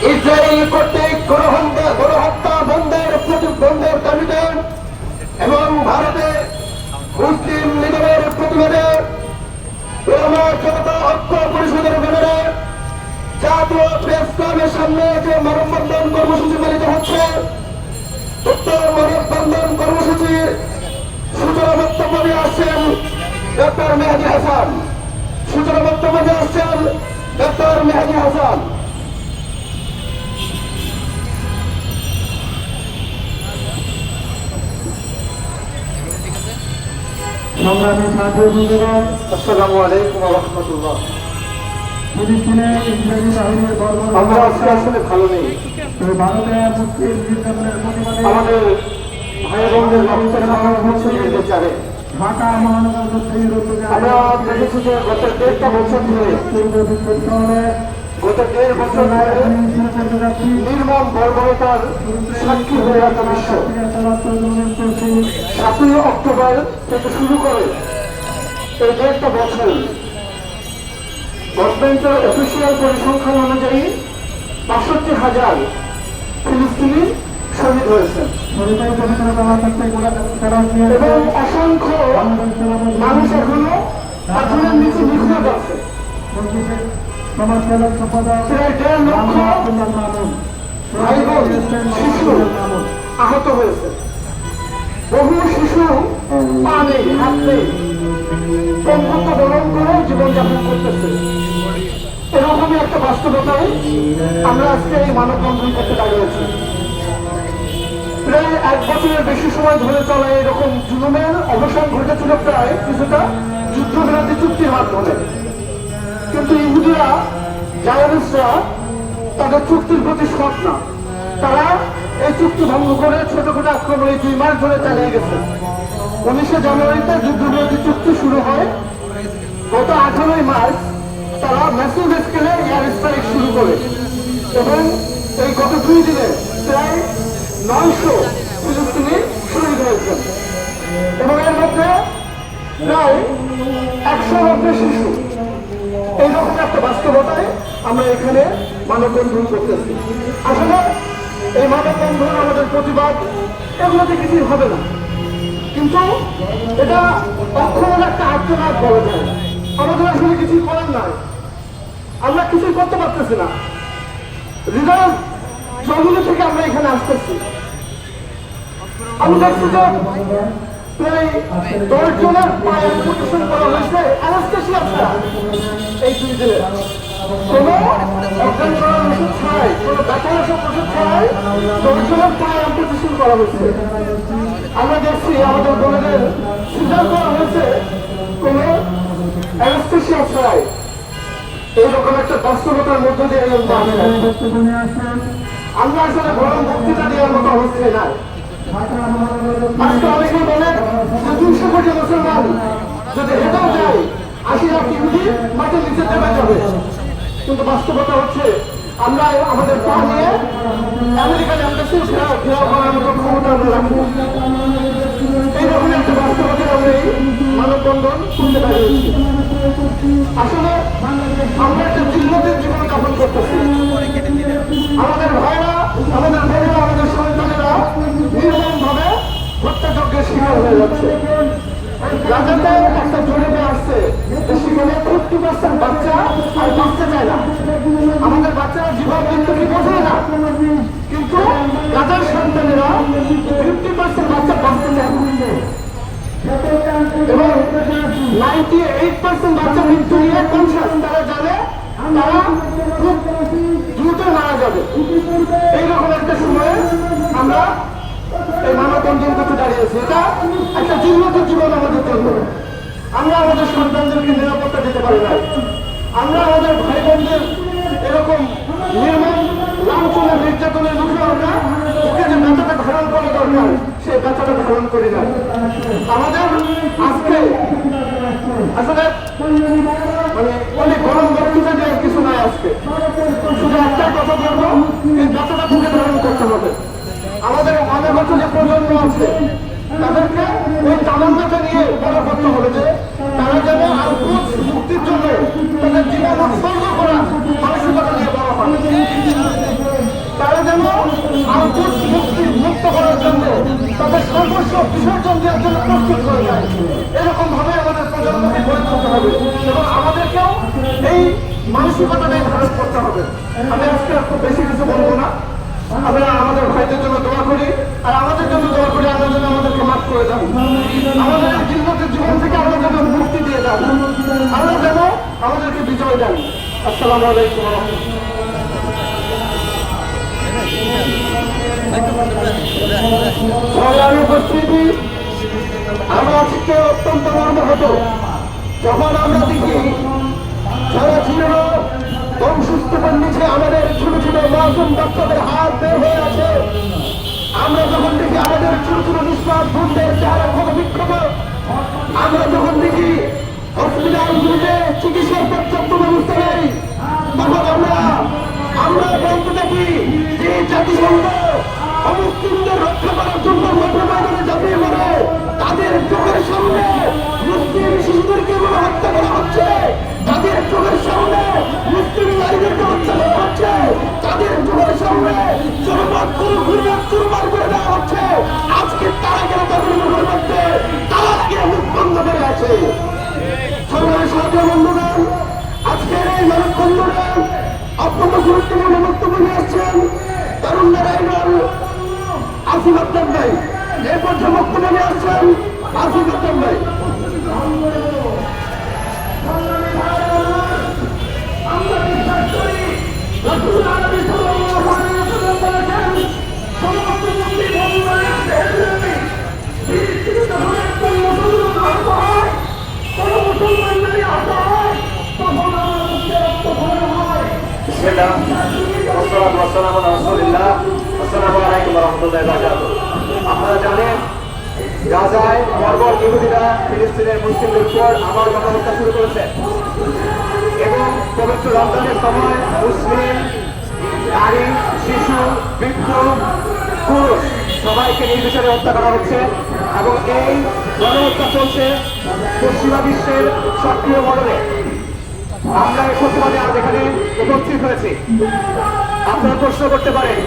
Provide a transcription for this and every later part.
Israel কর্তৃক গণহত্যা বন্ধের দাবিতে এবং ভারতে মুসলিম লীগের প্রতিবাদে জনতা ঐক্য পরিষদের ব্যানারে জাতীয় প্রেস ক্লাবের সামনে যে মানববন্ধন কর্মসূচি পালিত হচ্ছে, উক্ত মানববন্ধন কর্মসূচির সূচনা বক্তব্য দিয়ে আসছেন ডক্টর মেহেদী হাসান। সূচনা বক্তব্য দিয়ে আসছেন ডক্টর মেহেদী হাসান। সংগ্রামী সাথী বন্ধুগণ, আসসালামু আলাইকুম ওয়া রাহমাতুল্লাহ। ফিলিস্তিনে ইসরায়েলি বাহিনীর বর্বর আমরা আজকে আসলে ভালো নেই। ভারতে মুসলিম নির্যাতনের প্রতিবাদে আমাদের ভাই বোনদের রক্তের মামলা হচ্ছে বিচারে ঢাকা মহানগর দক্ষিণ উত্তরে আমরা দেখেছি যে গত 1.5 বছর ধরে নির্মম বর্বরতার সাক্ষী হয়ে আছে বিশ্ব। 7ই অক্টোবর থেকে শুরু করে এই 1.5 বছর গভর্নমেন্টের অফিসিয়াল পরিসংখ্যান অনুযায়ী 65,000 ফিলিস্তিনি শহীদ হয়েছে এবং অসংখ্য মানুষ এখনো পাথরের নিচে নিখোঁজ আছে। প্রায় 1.5 লক্ষ ভাই বোন শিশু আহত হয়েছে। বহু শিশু পা নেই, হাত নেই, পঙ্গুত্ব বরণ করে জীবনযাপন করতেছে। এরকমই একটা বাস্তবতায় আমরা আজকে এই মানববন্ধন করতে দাঁড়িয়েছি। প্রায় 1 বছরের বেশি সময় ধরে চলা এরকম জুলুমের অবসান ঘটেছিল প্রায় কিছুটা যুদ্ধবিরতি চুক্তির মাধ্যমে। কিন্তু ইহুদিরা, জায়নিস্টরা তাদের চুক্তির প্রতি সৎ না। তারা এই চুক্তি ভঙ্গ করে ছোট ছোট আক্রমণ এই 2 মাস ধরে চালিয়ে গেছে। 19শে জানুয়ারিতে যুদ্ধবিরতি চুক্তি শুরু হয়। গত 18ই মার্চ তারা ম্যাসিভ স্কেলে এয়ার স্ট্রাইক শুরু করে এবং এই গত 2 দিনে প্রায় 900 ফিলিস্তিনি শহীদ হয়েছেন এবং এর মধ্যে প্রায় 190 শিশু। এইরকম একটা বাস্তবতায় আমরা এখানে মানববন্ধন করতেছি। আসলে এই মানববন্ধন, আমাদের প্রতিবাদ, এগুলোতে কিছুই হবে না, কিন্তু এটা অক্ষরের একটা আর্তনাদ বলা যায়। আমাদের আসলে কিছুই করার নাই, আমরা কিছুই করতে পারতেছি না। হৃদয় জঙ্গলে থেকে আমরা এখানে আসতেছি। আমি দেখছি যে প্রায় 10 জনের পায়ে অ্যাম্পুটেশন করা হয়েছে অ্যানাস্থেসিয়া ছাড়া এই 2 দিনে। কোনো অজ্ঞান করার ওষুধ ছাড়াই, কোনো ব্যথার ওষুধ ছাড়াই 10 জনের পায়ে অ্যাম্পুটেশন করা হয়েছে। আমরা দেখছি আমাদের বোনেদের সিজার করা হয়েছে কোনো অ্যানাস্থেসিয়া ছাড়াই। এইরকম একটা বাস্তবতার মধ্যে দিয়ে আমরা আসলে গরম বক্তৃতা দেওয়ার মতো অবস্থায় নাই। আজকে অনেকে বলে যে 200 কোটি মুসলমান যদি হেঁটেও যায় 80 লাখ ইহুদি মাটির নিচে দেবে যাবে। কিন্তু বাস্তবতা হচ্ছে আমরা আমাদের পা নিয়ে আমেরিকান এম্বাসি ঘেরাও করার মতো ক্ষমতা আমরা রাখি। এইরকম একটা বাস্তবতা আমরা এই মানববন্ধন করতে দাঁড়িয়েছি। আসলে আমরা একটা দীর্ঘদিন জীবন যাপন করতেছি। আমাদের ভাইরা, আমাদের বোনেরা, আমাদের সন্তানেরা নির্মমভাবে হত্যাযজ্ঞের শিকার হয়ে যাচ্ছে। গাজাতে একটা জরিপে আসছে সেখানে 50% বাচ্চা আর বাঁচতে চায় না। আমাদের বাচ্চারা জীবন মৃত্যু কি বোঝে না, কিন্তু গাজার সন্তানেরা 50% বাচ্চা বাঁচতে চায় না এবং 98% বাচ্চা মৃত্যু নিয়ে কনসাস। তারা জানে তারা খুব দ্রুত মারা যাবে। এইরকম একটা সময়ে আমরা এই মানববন্ধন করতে দাঁড়িয়েছি। এটা একটা জীবনের জীবন আমাদের জন্য। আমরা আমাদের সন্তানদেরকে নিরাপত্তা দিতে পারি না। আমরা আমাদের ভাই বোনদের এরকম নির্মম লাঞ্ছনা নির্যাতনের মুখে আমরা ওকে যে ব্যথাটা ধারণ করা দরকার সেই ব্যথাটা ধারণ করি না। আমাদের আজকে আসলে মানে অনেক গরম বক্তৃতা দেওয়ার কিছু নাই। আজকে শুধু একটাই কথা বলবো, এই ব্যথাটা বুকে ধারণ করতে হবে। আমাদের অনেক বছর যে প্রজন্ম আছে তাদেরকে ওই তামান্নাটা নিয়ে বড় করতে হবে যে তারা যেন আর মুক্তির জন্য তাদের জীবন উৎসর্গ করা মানসিকতা নিয়ে বড় হয়। সর্বস্ব বিসর্জন দেওয়ার জন্য প্রস্তুত হয়ে যায়। এরকম ভাবে আমাদের প্রজন্মকে গড়ে তুলতে হবে এবং আমাদেরকেও এই মানসিকতাটাই ধারণ করতে হবে। আমি আজকে আর খুব বেশি কিছু বলবো না। আমরা আমাদের ভাইদের জন্য দোয়া করি, আর আমাদের জন্য দোয়া করি আল্লাহ যেন আমাদেরকে মাফ করে দেন, আমাদের জিন্দগির জীবন থেকে আল্লাহ যেন মুক্তি দিয়ে দেন, আল্লাহ যেন আমাদেরকে বিজয় দেন। আসসালামু আলাইকুম ওয়া রাহমাতুল্লাহ। সংগ্রামী উপস্থিতি, আমরা আজকে অত্যন্ত মর্মাহত যখন আমরা দেখি যারা জীর্ণ ধ্বংসস্তূপের নিচে আমাদের ছোট ছোট মাসুম বাচ্চাদের হাত বের হয়ে আছে, আমরা যখন দেখি আমাদের ছোট ছোট নিষ্পাপ বোনদের চেহারা ক্ষত বিক্ষত, আমরা যখন দেখি হসপিটালগুলিতে চিকিৎসার পর্যাপ্ত ব্যবস্থা নেই, তখন আমরা বলতে থাকি যে জাতিসংঘ অমুসলিমদের রক্ষা করার জন্য মাঠে ময়দানে ঝাঁপিয়ে পড়ে, তাদের চোখের সামনে মুসলিম শিশুদেরকে হত্যা করা হচ্ছে, তাদের চোখের সামনে মুসলিম নারীদেরকে হত্যা করা হচ্ছে, তাদের চোখের সামনে কুরবান করে দেওয়া হচ্ছে। আজকে তারা কেন তাদের মুখের মধ্যে তারা গিয়ে মুখ বন্ধ করে আছে? সরকারের সাথে বন্ধুগণ, আজকের এই মানববন্ধনে অত্যন্ত গুরুত্বপূর্ণ বক্তব্য নিয়ে আসছেন তরুণদের আইডল আসিফ আক্তার ভাই। এই পর্যায়ে বক্তব্য নিয়ে আসছেন আসিফ আক্তার ভাই। আমরা বিশ্বাস করি রাসূল আলাইহিস সালাম বলেছেন, সমস্ত মুসলিম মুসলমানদের কোন মুসলমান যদি আহত হয় তখন আমাদের রক্ত ভরে হয়। আপনারা জানেন গাজায় বর্বর ইহুদিরা ফিলিস্তিনের মুসলিমদের উপর আবার গণহত্যা শুরু করেছে এবং পবিত্র রমজানের সময় মুসলিম নারী, শিশু, বৃদ্ধ, পুরুষ সবাইকে নির্বিচারে হত্যা করা হচ্ছে এবং এই গণহত্যা চলছে পশ্চিমা বিশ্বের সক্রিয় মডেলে। আমরা এই প্রতিবাদে আজ এখানে উপস্থিত হয়েছি। আপনারা প্রশ্ন করতে পারেন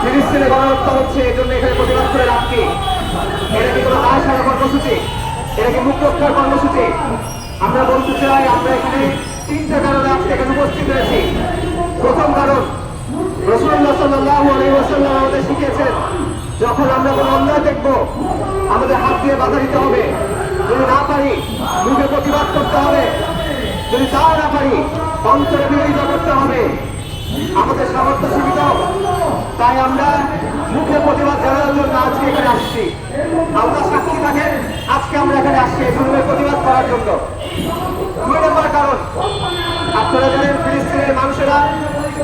ফিলিস্তিনে গণহত্যা হচ্ছে এই জন্য এখানে প্রতিবাদ করে লাভ কি? এটা কি কোনো আয় সারা কর্মসূচি? এটা কি মুখ রক্ষার কর্মসূচি? আমরা বলতে চাই আমরা এখানে তিনটা কারণে আজকে এখানে উপস্থিত হয়েছি। প্রথম কারণ, রাসূলুল্লাহ সাল্লাল্লাহু আলাইহি ওয়াসাল্লাম আমাদের শিখিয়েছেন যখন আমরা কোনো অন্যায় দেখব আমাদের হাত দিয়ে বাধা দিতে হবে, যদি না পারি মুখে প্রতিবাদ করতে হবে, যদি তাও না পারি অন্তরে বিরোধিতা করতে হবে। আমাদের সামর্থ্য সীমিত, তাই আমরা মুখে প্রতিবাদ জানানোর জন্য আজকে এখানে আসছি। আমরা সাক্ষী থাকেন আজকে আমরা এখানে আসছি এই জন্য প্রতিবাদ করার জন্য। দুই নম্বর কারণ, আপনারা জানেন ফিলিস্তিনের মানুষেরা,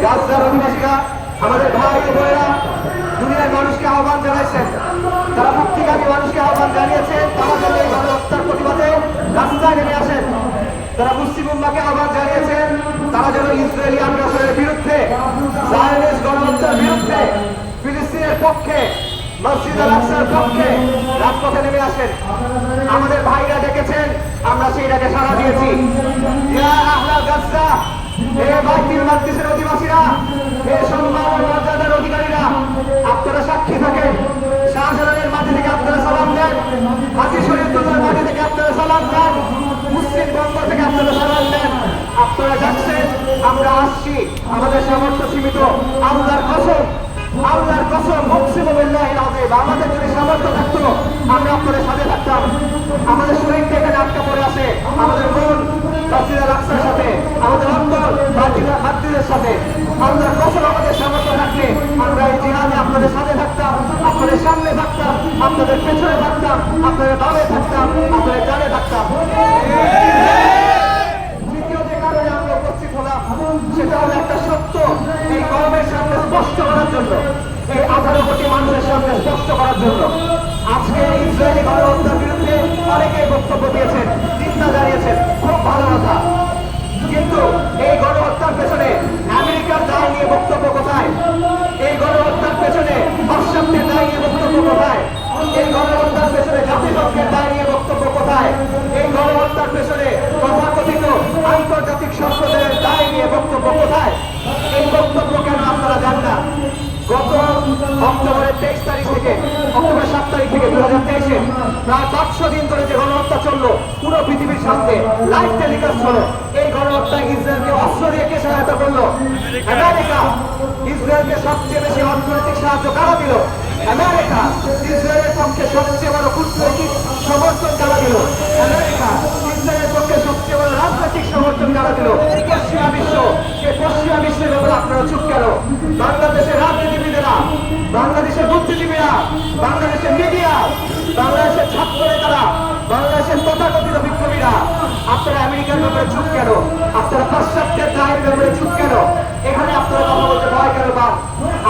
গাজার অধিবাসীরা, আমাদের ভাই ও বোনেরা দুনিয়ার মানুষকে আহ্বান জানাইছেন, তারা মুক্তিকামী মানুষকে আহ্বান জানিয়েছেন তারা যেন এই গণহত্যার প্রতিবাদে রাস্তায় নেমে আসেন। তারা মুসলিম উম্মাহকে আহ্বান জানিয়েছেন তারা যেন ইসরায়েলি আগ্রাসনের বিরুদ্ধে, জায়নিস্ট গণহত্যার বিরুদ্ধে, ফিলিস্তিনের পক্ষে, মসজিদ আল আকসার পক্ষে রাজপথে নেমে আসেন। আমাদের ভাইরা ডেকেছেন, আমরা সেই ডাকে সাড়া দিয়েছি। ইয়া আহলা গাজ্জা, হে বাইতুল মাকদিসের অধিবাসীরা, হে সম্মান ও মর্যাদার অধিকারীরা, আপনারা সাক্ষী থাকেন। শাহজালালের মাটি থেকে আপনারা সালাম দেন, হাজী শরীয়তুল্লাহর মাটি থেকে আপনারা সালাম দেন, মুসলিম বঙ্গ থেকে আপনারা সালাম দেন। আপনারা যাচ্ছেন, আমরা আসছি, আমাদের সামর্থ্য সীমিত। আল্লাহর কসম, আল্লাহর কসম, মুকসিম বিল্লাহিল আযীম, আমাদের যদি সামর্থ্য থাকতো আমরা আপনাদের সাথে থাকতাম। আমাদের শরীরটা এখানে আটকা পড়ে আছে, আমাদের মন মসজিদ আল আকসার সাথে, আমাদের অন্তর মাদ্রিদের সাথে। আল্লাহর কসম, আমাদের সামর্থ্য থাকলে আমরা এই জিহাদে আপনাদের সাথে থাকতাম, আপনাদের সামনে থাকতাম, আপনাদের পেছনে থাকতাম, আপনাদের বামে থাকতাম, আপনাদের ডানে থাকতাম। দ্বিতীয় যে কারণে আমরা উপস্থিত হলাম সেটা হলো একটা সত্য এই গরমের সামনে স্পষ্ট করার জন্য, এই 18 কোটি মানুষের সামনে স্পষ্ট করার জন্য। আজকে ইসরায়েলি গণহত্যার বিরুদ্ধে অনেকেই বক্তব্য দিয়েছেন, চিন্তা জানিয়েছেন, খুব ভালো কথা। কিন্তু এই গণহত্যার পেছনে আমেরিকার দায় নিয়ে বক্তব্য কোথায়? এই গণহত্যার পেছনে পাশ্চাত্যের দায় নিয়ে বক্তব্য কোথায়? এই গণহত্যার পেছনে জাতিসংঘের দায় নিয়ে বক্তব্য কোথায়? এই গণহত্যার পেছনে তথাকথিত আন্তর্জাতিক সম্প্রদায়ের দায় নিয়ে বক্তব্য কোথায়? এই বক্তব্য কেন আপনারা জান না? গত অক্টোবরের 23 তারিখ থেকে, অক্টোবর 7 তারিখ থেকে 2023 প্রায় 500 দিন ধরে যে গণহত্যা চললো পুরো পৃথিবীর সামনে লাইভ টেলিকাস্ট হলো, এই গণহত্যায় ইসরায়েলকে অস্ত্র দিয়ে কে সহায়তা করলো? আমেরিকা। ইসরায়েলকে সবচেয়ে বেশি অর্থনৈতিক সাহায্য কারা দিল? আমেরিকা। ইসরায়েলের পক্ষে সবচেয়ে বড় কূটনৈতিক সমর্থন কারা দিল? আমেরিকা। ইসরায়েলের পক্ষে সবচেয়ে বড় রাজনৈতিক সমর্থন কারা দিল? পশ্চিমা বিশ্ব। এই পশ্চিমা বিশ্বের ব্যাপারে আপনারা চুপ কেন? বাংলাদেশের রাজনীতিবিদেরা, বাংলাদেশের বুদ্ধিজীবীরা, বাংলাদেশের মিডিয়া, বাংলাদেশের ছাত্র নেতারা, বাংলাদেশের তথাকথিত বিপ্লবীরা, আপনারা আমেরিকার ব্যাপারে চুপ কেন? আপনারা পাশ্চাত্যের দায়ের ব্যাপারে চুপ কেন? এখানে আপনারা কথা বলতে ভয় কেন পান?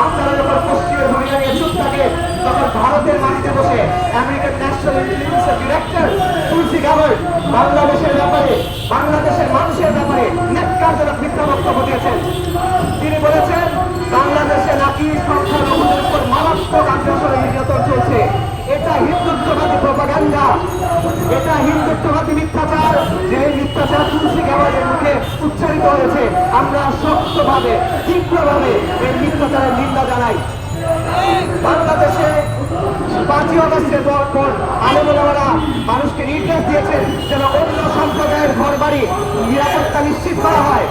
আপনারা যখন পশ্চিমের ভূমিকা নিয়ে চুপ থাকে, তখন ভারতের মাটিতে বসে আমেরিকান ন্যাশনাল ইন্টেলিজেন্সের ডিরেক্টর তুলসী গাবার্ড বাংলাদেশের ব্যাপারে, বাংলাদেশের মানুষের ব্যাপারে ন্যাক্কারজনক মিথ্যা বক্তব্য দিয়েছেন। তিনি বলেছেন বাংলাদেশে নাকি সংখ্যালঘুদের উপর মারাত্মক আগ্রাসনের নির্যাতন চলছে। এটা হিন্দুত্ববাদী প্রপাগান্ডা, এটা হিন্দুত্ববাদী মিথ্যাচার। যে মিথ্যাচার তুলসী গাবার্ডের মুখে উচ্চারিত হয়েছে, আমরা শক্তভাবে, তীব্রভাবে এই মিথ্যাচারের নিন্দা জানাই। বাংলাদেশে 5ই অগস্টের পর আলেমুলামারা মানুষকে নির্দেশ দিয়েছেন যেন অন্য সম্প্রদায়ের ঘর বাড়ি নিরাপত্তা নিশ্চিত করা হয়।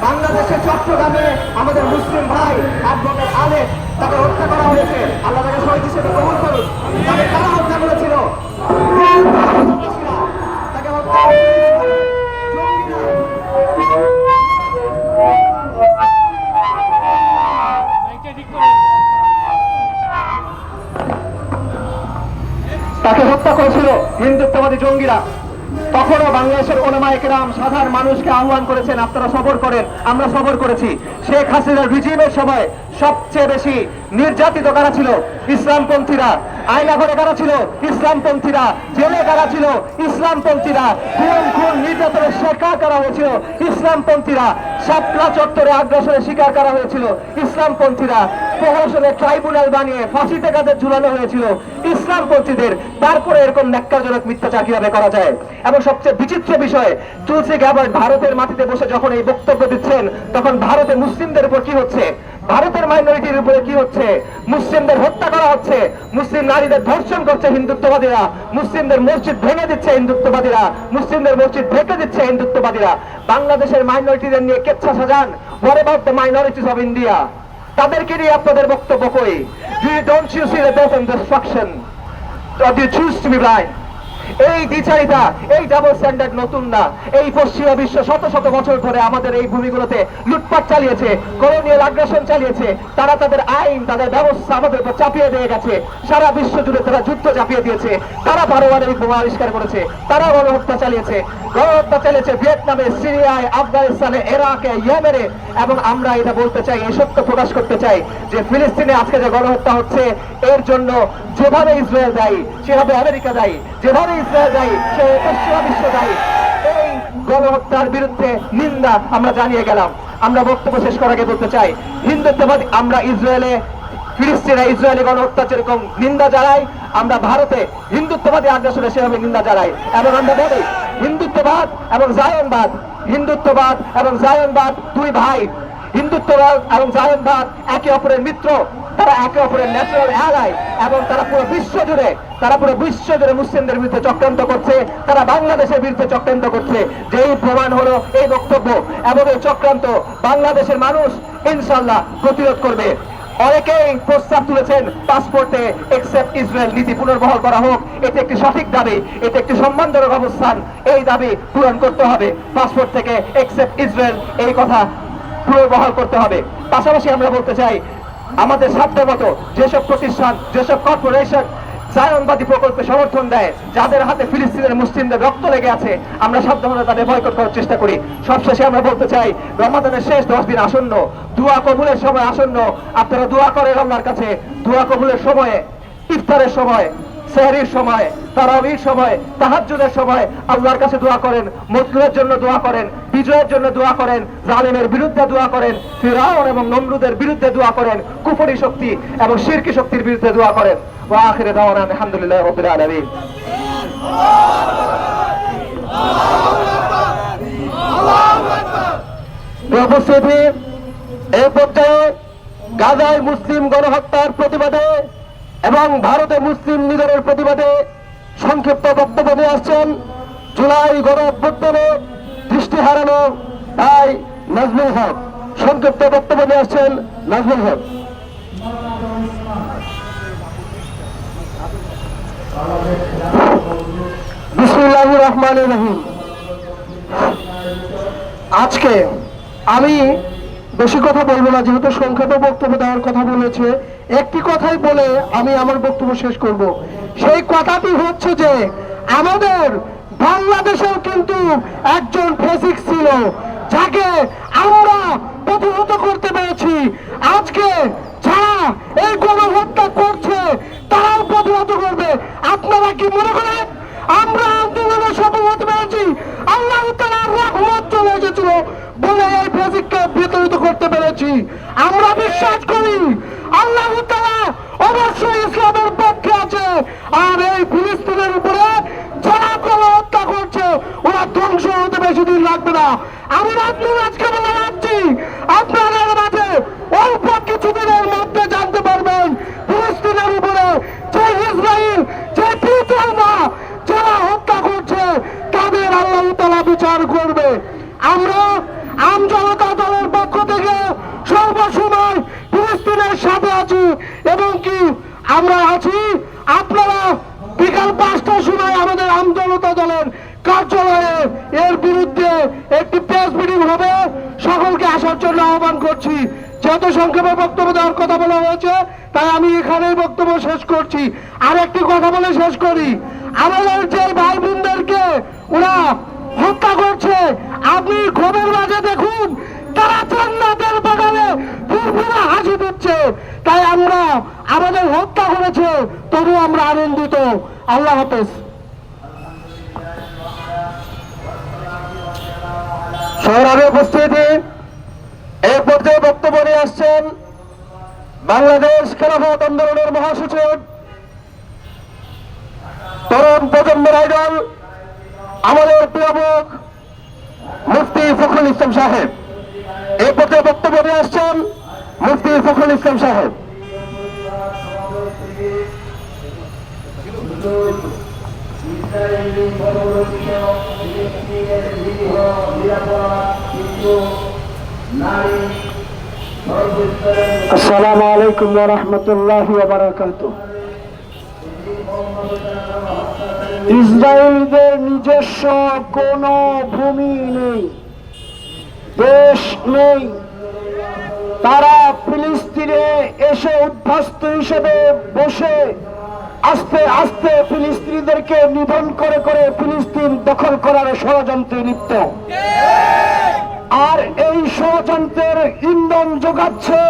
বাংলাদেশের চট্টগ্রামে আমাদের মুসলিম ভাই অ্যাডভোকেট আলেম, তাকে হত্যা করা হয়েছে। আল্লাহ তাকে শহীদ হিসেবে কবুল করুন। তাকে কারা হত্যা করেছিল? তাকে হত্যা করেছিল জঙ্গিরা। তাকে হত্যা করেছিল হিন্দুত্ববাদী জঙ্গিরা। তখনও বাংলাদেশের ওলামায়ে কেরাম সাধারণ মানুষকে আহ্বান করেছেন, আপনারা সবর করেন। আমরা সবর করেছি। শেখ হাসিনার রিজিমের সময় সবচেয়ে বেশি নির্যাতিত কারা ছিল? ইসলামপন্থীরা। আয়নাঘরে কারা ছিল? ইসলামপন্থীরা। জেলে কারা ছিল? ইসলামপন্থীরা। খুন নির্যাতনের শিকার করা হয়েছিল ইসলামপন্থীরা। শাপলা চত্বরে আগ্রাসনের শিকার করা হয়েছিল ইসলামপন্থীরা। প্রহসনের ট্রাইব্যুনাল বানিয়ে ফাঁসিতে কাদের ঝুলানো হয়েছিল ইসলামপন্থীদের। তারপরে এরকম ন্যাক্কারজনক মিথ্যাচার কিভাবে করা যায়? এবং সবচেয়ে বিচিত্র বিষয়, তুলসী গাবার্ড ভারতের মাটিতে বসে যখন এই বক্তব্য দিচ্ছেন, তখন ভারতে মুসলিমদের উপর কি হচ্ছে? ভারতের মাইনরিটির উপরে কি হচ্ছে? মুসলিমদের হত্যা করা হচ্ছে, মুসলিম নারীদের ধর্ষণ করছে হিন্দুত্ববাদীরা, মুসলিমদের মসজিদ ভেঙে দিচ্ছে হিন্দুত্ববাদীরা, মুসলিমদের মসজিদ ঢেকে দিচ্ছে হিন্দুত্ববাদীরা। বাংলাদেশের মাইনরিটিদের নিয়ে কেচ্ছা সাজান। What about the minorities of India? তাদেরকে নিয়ে আপনাদের বক্তব্য কই? Don't you see the death and destruction? or do you choose to be blind? এই দ্বিচারিতা, এই ডাবল স্ট্যান্ডার্ড নতুন না। এই পশ্চিমা বিশ্ব শত শত বছর ধরে আমাদের এই ভূমিগুলোতে লুটপাট চালিয়েছে, কলোনিয়াল আগ্রাসন চালিয়েছে। তারা তাদের আইন, তাদের ব্যবস্থা আমাদের উপর চাপিয়ে দিয়ে গেছে। সারা বিশ্ব জুড়ে তারা যুদ্ধ চাপিয়ে দিয়েছে। তারা পারমাণবিক বোমা আবিষ্কার করেছে। তারা গণহত্যা চালিয়েছে। গণহত্যা চালিয়েছে ভিয়েতনামে, সিরিয়ায়, আফগানিস্তানে, ইরাকে, ইয়েমেনে। এবং আমরা এটা বলতে চাই, এই সত্য প্রকাশ করতে চাই যে ফিলিস্তিনে আজকে যে গণহত্যা হচ্ছে, এর জন্য যেভাবে ইসরায়েল দায়ী সেভাবে আমেরিকা দায়ী, যেভাবে ইসরায়েল দায়ী সে পশ্চিমা বিশ্ব দায়ী। এই গণহত্যার বিরুদ্ধে নিন্দা আমরা জানিয়ে গেলাম। আমরা বক্তব্য শেষ করার আগে বলতে চাই, হিন্দুত্ববাদী আমরা ইসরায়েলি গণহত্যা যেরকম নিন্দা জানাই, আমরা ভারতে হিন্দুত্ববাদী আগ্রাসনে সেভাবে নিন্দা জানাই। এবং আমরা বলি হিন্দুত্ববাদ এবং জায়নবাদ, হিন্দুত্ববাদ এবং জায়নবাদ দুই ভাই। হিন্দুত্ববাদ এবং জায়নবাদ একে অপরের মিত্র, তারা একে অপরের ন্যাচারাল অ্যালাই। এবং তারা পুরো বিশ্ব জুড়ে মুসলিমদের বিরুদ্ধে চক্রান্ত করছে, তারা বাংলাদেশের বিরুদ্ধে চক্রান্ত করছে। যেই প্রমাণ হলো এই বক্তব্য এবং এই চক্রান্ত বাংলাদেশের মানুষ ইনশাল্লাহ প্রতিরোধ করবে। অনেকেই প্রস্তাব তুলেছেন পাসপোর্টে এক্সেপ্ট ইসরায়েল নীতি পুনর্বহাল করা হোক। এটি একটি সঠিক দাবি, এটি একটি সম্মানজনক অবস্থান। এই দাবি পূরণ করতে হবে। পাসপোর্ট থেকে এক্সেপ্ট ইসরায়েল এই কথা পুনর্বহাল করতে হবে। পাশাপাশি আমরা বলতে চাই, আমাদের সাধ্যমতো যেসব প্রতিষ্ঠান, যেসব কর্পোরেশন জায়নবাদী প্রকল্পে সমর্থন দেয়, যাদের হাতে ফিলিস্তিনের মুসলিমদের রক্ত লেগে আছে, আমরা সাধ্যমতো তাদের বয়কট করার চেষ্টা করি। সবশেষে আমরা বলতে চাই, রমাদানের শেষ 10 দিন আসন্ন, দোয়া কবুলের সময় আসন্ন। আপনারা দোয়া করেন আল্লাহর কাছে। দোয়া কবুলের সময়ে, ইফতারের সময়, সেহরির সময়, তারাবির সময়, তাহাজ্জুদের সময় আল্লাহর কাছে দোয়া করেন। মজলুমের জন্য দোয়া করেন, বিজয়ের জন্য দোয়া করেন, জালেমের বিরুদ্ধে দোয়া করেন, ফিরআউন এবং নমরুদের বিরুদ্ধে দোয়া করেন, কুফরি শক্তি এবং শিরকি শক্তির বিরুদ্ধে দোয়া করেন। ওয়া আখিরু দাওয়ানা আলহামদুলিল্লাহি রাব্বিল আলামিন। উপস্থিতি এই পর্যায়ে গাজায় মুসলিম গণহত্যার প্রতিবাদে এবং ভারতে মুসলিম নিধনের প্রতিবাদে সংক্ষিপ্ত বক্তব্য নিয়ে আসছেন জুলাই গণ অভ্যুত্থানে দৃষ্টি হারানো ভাই নাজমুল হক। সংক্ষিপ্ত বক্তব্য নিয়ে আসছেন নাজমুল হক। বিসমিল্লাহির রহমানির রহিম। আজকে আমি বেশি কথা বলবো না, যেহেতু সংক্ষেপ বক্তব্য দেওয়ার কথা বলেছে। একটি কথাই বলে আমি আমার বক্তব্য শেষ করব। সেই কথাটি হচ্ছে যে আমাদের বাংলাদেশেও কিন্তু একজন ফেসিক ছিল, যাকে আমরা প্রতিহত করতে পেরেছি। আজকে যারা এই গণহত্যা করছে তারাও প্রতিহত করবে। আপনারা কি মনে করেন আমরা আন্দোলনে সফল হতে পেরেছি? আল্লাহ তাআলার রহমত চলে এসেছিল বলে এই ফেসিককে বিতাড়িত করতে পেরেছি। আমরা বিশ্বাস করি আল্লাহ তাআলা অবশ্যই ইসলামের পক্ষে আছে, আর এই ফিলিস্তিনের উপরে যারা গণহত্যা করছে ওরা ধ্বংস হতে বেশি দিন লাগবে না। আমি আপনার আজকে বলে রাখছি, আপনাদের মাঝে অল্প কিছুদিনের মধ্যে জানতে পারবেন ফিলিস্তিনের উপরে যে ইসরায়েল, যে ফিলিস্তিনরা যারা হত্যা করছে তাদের আল্লাহ তাআলা বিচার করবে। আমরা আম জনতা দলের পক্ষ থেকে সর্বসময় ফিলিস্তিনের সাথে আছি, এবং কি আমরা আছি। আপনারা বিকাল 5টার সময় আমাদের আম জনতা দলের কার্যালয়ে এর বিরুদ্ধে একটি প্রেস মিটিং হবে, সকলকে আসার জন্য আহ্বান করছি। যেহেতু সংক্ষেপে বক্তব্য দেওয়ার কথা বলা হয়েছে, তাই আমি এখানেই বক্তব্য শেষ করছি। আর একটি কথা বলে শেষ করি, আমাদের যে ভাই বোনদেরকে ওরা হত্যা করছে, আপনি খবর মাঝে দেখুন তারা জান্নাতের বাগানে ফুরফুরা হাসি দিচ্ছে। তাই আমরা আমাদের হত্যা করেছে তবু আমরা আনন্দিত। আল্লাহ হাফেজ। সংগ্রামী উপস্থিতি, এই পর্যায়ে বক্তব্য নিয়ে আসছেন বাংলাদেশ খেলাফত আন্দোলনের মহাসচিব, তরুণ প্রজন্মের আইডল, আমাদের প্রিয় মুখ মুফতি ফখরুল ইসলাম সাহেব। এই পর্যায়ে বক্তব্য নিয়ে আসছেন মুফতি ফখরুল ইসলাম সাহেব। আসসালামু আলাইকুম ওয়া রাহমাতুল্লাহি ওয়া বারাকাতুহু। ইসরায়েলদের নিজস্ব কোনো ভূমি নেই, দেশ নেই। তারা ফিলিস্তিনে এসে উদ্বাস্তু হিসেবে বসে আস্তে আস্তে ফিলিস্তিনিদেরকে নিধন করে করে ফিলিস্তিন দখল করার ষড়যন্ত্রে লিপ্ত। আর এই ষড়যন্ত্রের ইন্ধন যোগাচ্ছে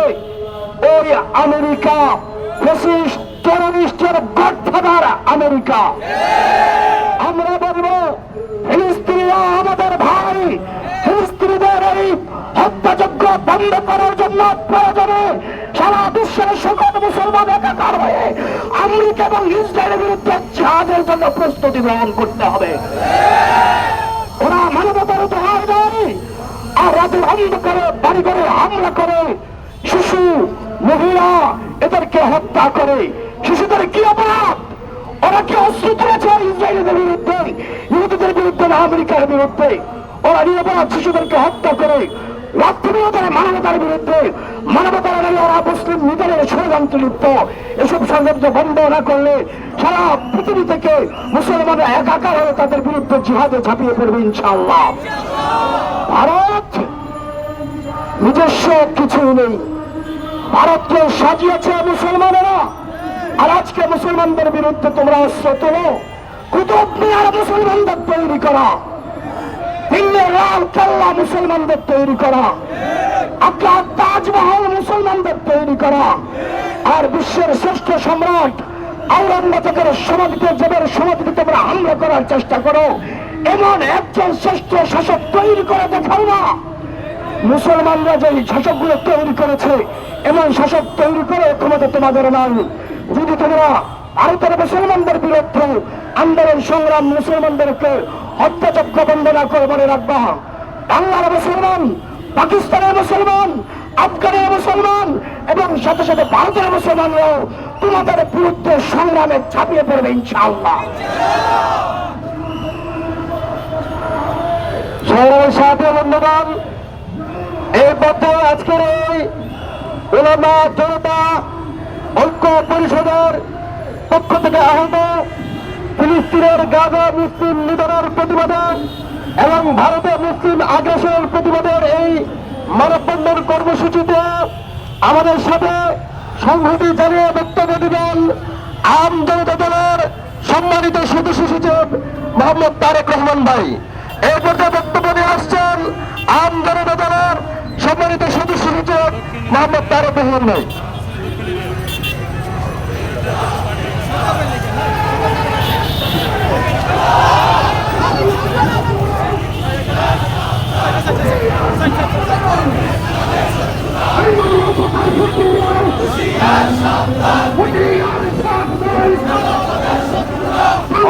ওই আমেরিকা, ফ্যাসিস্ট টেররিস্টের গডফাদার আমেরিকা। আমরা বলবো ফিলিস্তিনিরা আমাদের ভাই। ফিলিস্তিনিদের এই হত্যাযজ্ঞ বন্ধ করার জন্য প্রয়োজনে সারা বিশ্বের সকল মুসলমান একাকার হয়ে আমেরিকা এবং ইসরায়েলের বিরুদ্ধে জিহাদের জন্য প্রস্তুতি গ্রহণ করতে হবে। ওরা মানবতার উপহার দেয়, আর রাতের অন্ধকারে বাড়ি করে হামলা করে, শিশু মহিলা এদেরকে হত্যা করে। শিশুদের কি অপরাধ? ওরা কি অস্ত্র তুলেছে ইসরায়েলের বিরুদ্ধে, ইহুদিদের বিরুদ্ধে না আমেরিকার বিরুদ্ধে? ওরা নিরপরাধ শিশুদেরকে হত্যা করে। রাত্রিবিরোধের মানবতার বিরুদ্ধে, মানবতার নামে ওরা মুসলিম নিধনের ষড়যন্ত্রে লিপ্ত। এসব ষড়যন্ত্র বন্ধ না করলে সারা পৃথিবী থেকে মুসলমানরা একাকার হয়ে তাদের বিরুদ্ধে জিহাদে ঝাঁপিয়ে পড়বে ইনশাআল্লাহ। ভারত নিজস্ব কিছুই নেই, ভারতকে সাজিয়েছে মুসলমানেরা। আর আজকে মুসলমানদের বিরুদ্ধে তোমরা অস্ত্র তোলো। কুতুব মিনার মুসলমানদের তৈরি করা, দিল্লির লাল কেল্লা মুসলমানদের তৈরি করা, আগ্রার তাজমহল মুসলমানদের তৈরি করা, আর বিশ্বের শ্রেষ্ঠ সম্রাট আওরঙ্গজেবের সমাধিতে তোমরা হামলা করার চেষ্টা করো। এমন একজন শ্রেষ্ঠ শাসক তৈরি করে দেখাও না। মুসলমানরা যে শাসকগুলো তৈরি করেছে, এমন শাসক তৈরি করে ক্ষমতা তোমাদের নাই। যদি তোমরা ভারতের মুসলমানদের বিরুদ্ধে আন্দোলন সংগ্রাম, মুসলমানদেরকে হত্যাযজ্ঞ বন্ধ না করে মনে রাখবা, বাংলার মুসলমান, পাকিস্তানের মুসলমান, আফগানের মুসলমান এবং সাথে সাথে ভারতের মুসলমানরাও তোমাদের বিরুদ্ধে সংগ্রামে ঝাঁপিয়ে পড়বে ইনশাআল্লাহ। সাথে বন্ধুগণ, এই পথে আজকের এই উলামা জনতা ঐক্য পরিষদের পক্ষ থেকে আহত ফিলিস্তিনের গাজা মুসলিম নিধনের প্রতিবাদে এবং ভারতের মুসলিম আগ্রাসনের প্রতিবাদের এই মানববন্ধন কর্মসূচিতে আমাদের সাথে সংহতি জানিয়ে বক্তব্য দিবেন আম জনতা দলের সম্মানিত সদস্য সচিব মোহাম্মদ তারেক রহমান ভাই। এই পর্যায়ে বক্তব্য নিয়ে আসছেন আম জনতা দলের সম্মানিত সদস্য সচিব মোহাম্মদ তারেক রহমান ভাই।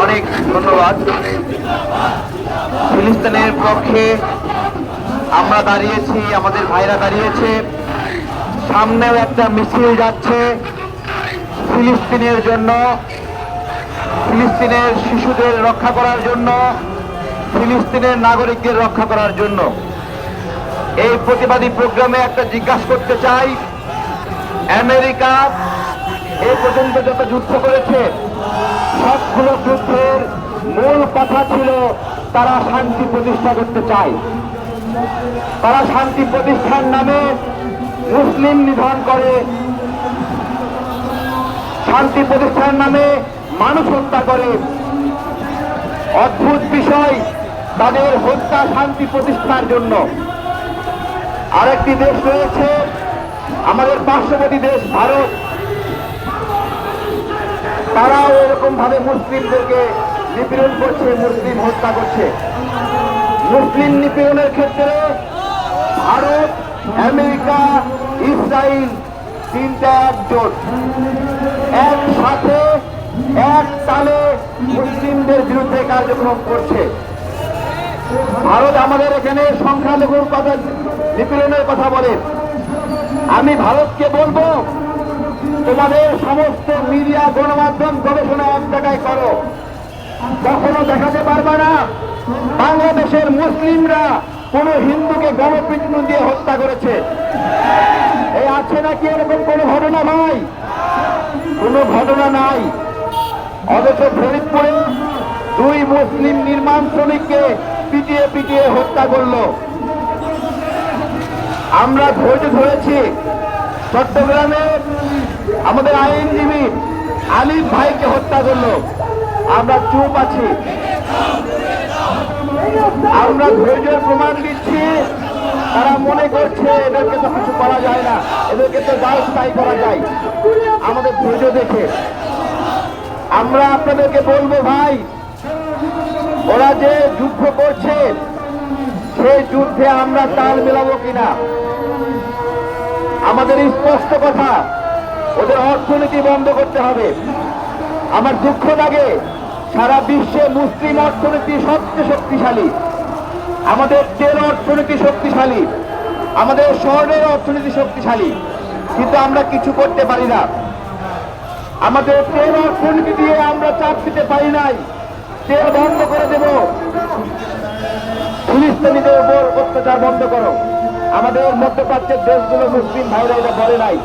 অনেক ধন্যবাদ। ফিলিস্তিনের পক্ষে আমরা দাঁড়িয়েছি, আমাদের ভাইরা দাঁড়িয়েছে, সামনেও একটা মিছিল যাচ্ছে ফিলিস্তিনের জন্য, ফিলিস্তিনের শিশুদের রক্ষা করার জন্য, ফিলিস্তিনের নাগরিকদের রক্ষা করার জন্য। এই প্রতিবাদী প্রোগ্রামে একটা জিজ্ঞাসা করতে চাই, আমেরিকা এই পর্যন্ত যত যুদ্ধ করেছে সবগুলো যুদ্ধের মূল কথা ছিল তারা শান্তি প্রতিষ্ঠা করতে চায়। তারা শান্তি প্রতিষ্ঠার নামে মুসলিম নিধন করে, শান্তি প্রতিষ্ঠার নামে মানুষ হত্যা করে। অদ্ভুত বিষয়, তাদের হত্যা শান্তি প্রতিষ্ঠার জন্য। আরেকটি দেশ রয়েছে আমাদের পার্শ্ববর্তী দেশ ভারত, তারাও এরকম ভাবে মুসলিমদেরকে নিপীড়ন করছে, মুসলিম হত্যা করছে। মুসলিম নিপীড়নের ক্ষেত্রে ভারত, আমেরিকা, ইসরায়েল তিনটা একজোট একসাথে এক তালে মুসলিমদের বিরুদ্ধে কার্যক্রম করছে। ভারত আমাদের এখানে সংখ্যালঘুর কথা, নিপীড়নের কথা বলে। আমি ভারতকে বলবো, তোমাদের সমস্ত মিডিয়া, গণমাধ্যম, গবেষণা এক জায়গায় করো। কখনো দেখাতে পারবে না বাংলাদেশের মুসলিমরা কোন হিন্দুকে গণপিটুনি দিয়ে হত্যা করেছে। এই আছে নাকি এরকম কোন ঘটনা? ভাই, কোন ঘটনা নাই। অথচ ফরিদপুরে 2 মুসলিম নির্মাণ শ্রমিককে পিটিয়ে পিটিয়ে হত্যা করলো। আমরা ধৈর্য ধরেছি। চট্টগ্রামে আমাদের আইনজীবী আলিফ ভাইকে হত্যা করলো, আমরা চুপ আছি। আমরা ধৈর্যের প্রমাণ দিচ্ছি। তারা মনে করছে এদেরকে তো কিছু করা যায় না, এদেরকে তো দায় স্থায়ী করা যায় আমাদের ধৈর্য দেখে। আমরা আপনাদেরকে বলবো ভাই, ওরা যে যুদ্ধ করছে সেই যুদ্ধে আমরা তাল মেলাবো কিনা। আমাদের স্পষ্ট কথা, ওদের অর্থনীতি বন্ধ করতে হবে। আমার দুঃখ লাগে, সারা বিশ্বে মুসলিম অর্থনীতি সবচেয়ে শক্তিশালী, আমাদের তেল অর্থনীতি শক্তিশালী, আমাদের শহরের অর্থনীতি শক্তিশালী, কিন্তু আমরা কিছু করতে পারি না। আমাদের তেল অর্থনীতি দিয়ে আমরা চাপ দিতে পারি নাই। তেল বন্ধ করে দেব, ফিলিস্তিনিদের উপর অত্যাচার বন্ধ করো। আমাদের মধ্যপ্রাচ্যের দেশগুলো মুসলিম ভাইরা এটা বলে নাই।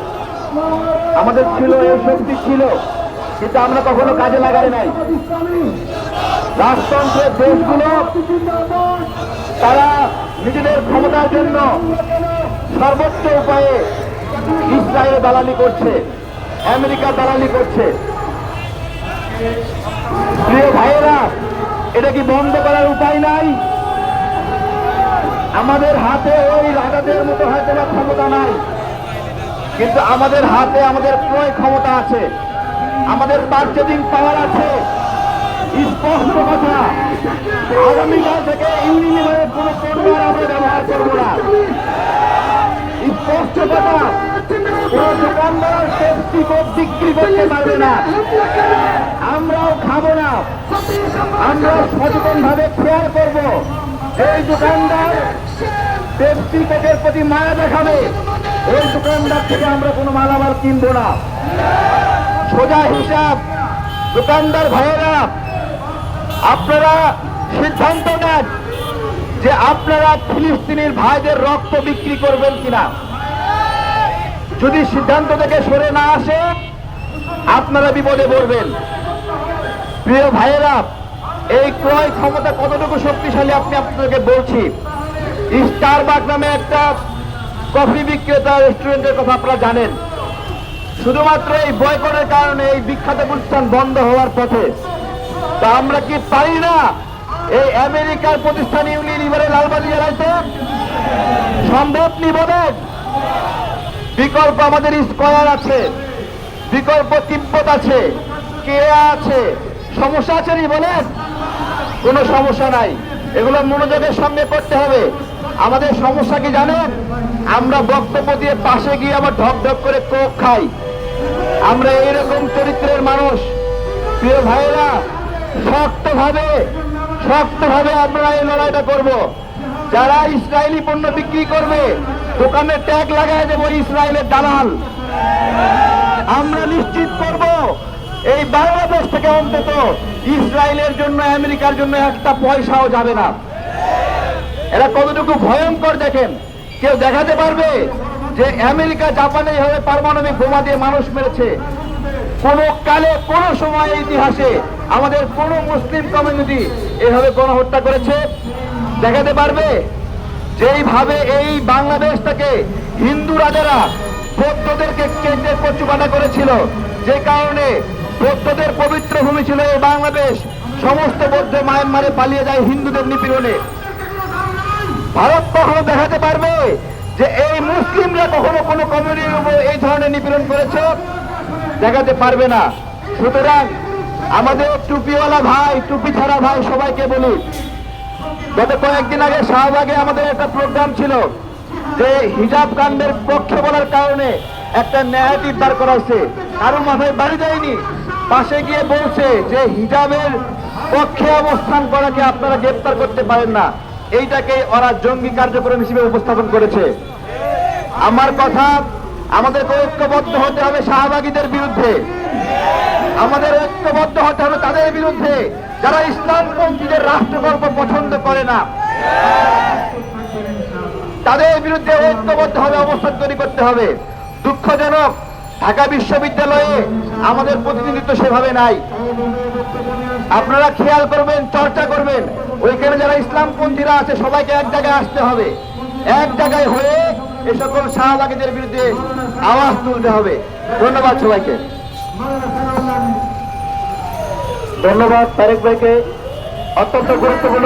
আমাদের ছিল, এই শক্তি ছিল, কিন্তু আমরা কখনো কাজে লাগাই নাই। রাজতন্ত্রের দেশগুলো তারা নিজেদের ক্ষমতার জন্য সর্বোচ্চ উপায়ে ইসরায়েল দালালি করছে, আমেরিকা দালালি করছে। প্রিয় ভাইয়েরা, এটা কি বন্ধ করার উপায় নাই? আমাদের হাতে ওই রাজাদের মতো হয়তো না ক্ষমতা নাই, কিন্তু আমাদের হাতে আমাদের ক্রয় ক্ষমতা আছে, আমাদের পার্চেজিং পাওয়ার আছে। স্পষ্ট কথা, আগামীকাল থেকে ইউনিলিভারের কোন পণ্য আমরা ব্যবহার করবো না। স্পষ্ট কথা, কোন দোকানদার পেপসি কোক বিক্রি করতে পারবে না, আমরাও খাবো না। আমরা সচেতন ভাবে খেয়াল করবো, এই দোকানদার পেপসি কোকের প্রতি মায়া দেখাবে, ওই দোকানদার থেকে আমরা কোনো মালামাল কিনবো না। সোজা হিসাব, দোকানদার ভাইয়েরা আপনারা সিদ্ধান্ত নেন যে আপনারা ফিলিস্তিনির ভাইদের রক্ত বিক্রি করবেন কিনা। যদি সিদ্ধান্ত থেকে সরে না আসে আপনারা বিপদে পড়বেন। প্রিয় ভাইয়েরা, এই ক্রয় ক্ষমতা কতটুকু শক্তিশালী আপনি আপনাদেরকে বলছি। স্টারবাক নামে একটা কফি বিক্রেতা রেস্টুরেন্টের কথা আপনারা জানেন। শুধুমাত্র এই বয়কটের কারণে এই বিখ্যাত প্রতিষ্ঠান বন্ধ হওয়ার পথে। তা আমরা কি পারি না এই আমেরিকার প্রতিষ্ঠান ইউনিলিভারে লালবাতি জ্বালাইতে? সম্ভব নি বলেন? বিকল্প আমাদের স্কয়ার আছে, বিকল্প তিব্বত আছে, কেয়া আছে। সমস্যা আছে নি বলেন? কোনো সমস্যা নাই। এগুলো মনোযোগের সঙ্গে করতে হবে। আমাদের সমস্যা কি জানেন? আমরা বক্তব্য দিয়ে পাশে গিয়ে আবার ঢক ঢক করে কোক খাই। আমরা এইরকম চরিত্রের মানুষ। প্রিয় ভাইয়েরা, শক্তভাবে আমরা এই লড়াইটা করব। যারা ইসরায়েলি পণ্য বিক্রি করবে দোকানে ট্যাগ লাগায় দেবো ইসরায়েলের দালাল। আমরা নিশ্চিত করব এই বাংলাদেশ থেকে অন্তত ইসরায়েলের জন্য, আমেরিকার জন্য একটা পয়সাও যাবে না। এরা কতটুকু ভয়ঙ্কর দেখেন। কেউ দেখাতে পারবে যে আমেরিকা জাপানে এইভাবে পারমাণবিক বোমা দিয়ে মানুষ মেরেছে? কোন কালে কোন সময় ইতিহাসে আমাদের কোন মুসলিম কমিউনিটি এভাবে গণহত্যা করেছে? দেখাতে পারবে? যেইভাবে এই বাংলাদেশটাকে হিন্দু রাজারা বৌদ্ধদেরকে কেন্দ্রে কচুকাটা করেছিল, যে কারণে বৌদ্ধদের পবিত্র ভূমি ছিল এই বাংলাদেশ, সমস্ত বৌদ্ধ মায়ানমারে পালিয়ে যায় হিন্দুদের নিপীড়নে। ভারত কখনো দেখাতে পারবে যে এই মুসলিমরা কখনো কোনো কমিউনিটির উপর এই ধরনের নিপীড়ন করেছে? দেখাতে পারবে না। সুতরাং আমাদের টুপিওয়ালা ভাই, টুপি ছাড়া ভাই সবাইকে বলি, গত কয়েকদিন আগে শাহবাগে আমাদের একটা প্রোগ্রাম ছিল যে হিজাব কাণ্ডের পক্ষে বলার কারণে একটা ন্যারেটিভ দাঁড় করা হয়েছে। কারো মাথায় বাড়ি দেয়নি, পাশে গিয়ে বলছে যে হিজাবের পক্ষে অবস্থান করাকে আপনারা গ্রেপ্তার করতে পারেন না। এইটাকে ওরা জঙ্গি কার্যক্রম হিসেবে উপস্থাপন করেছে। আমার কথা, আমাদেরকে ঐক্যবদ্ধ হতে হবে শাহবাগীদের বিরুদ্ধে। আমাদের ঐক্যবদ্ধ হতে হবে তাদের বিরুদ্ধে যারা ইসলামপন্থীদের রাষ্ট্রকল্প পছন্দ করে না। তাদের বিরুদ্ধে ঐক্যবদ্ধ হবে, অবস্থান তৈরি করতে হবে। দুঃখজনক, ঢাকা বিশ্ববিদ্যালয়ে আমাদের প্রতিনিধিত্ব সেভাবে নাই। আপনারা খেয়াল করবেন, চর্চা করবেন, ওইখানে যারা ইসলামপন্থীরা আছে সবাইকে এক জায়গায় আসতে হবে। এক জায়গায় হয়ে এ সকল শাহবাগীদের বিরুদ্ধে আওয়াজ তুলতে হবে। ধন্যবাদ সবাইকে। ধন্যবাদ তারেক ভাইকে অত্যন্ত গুরুত্বপূর্ণ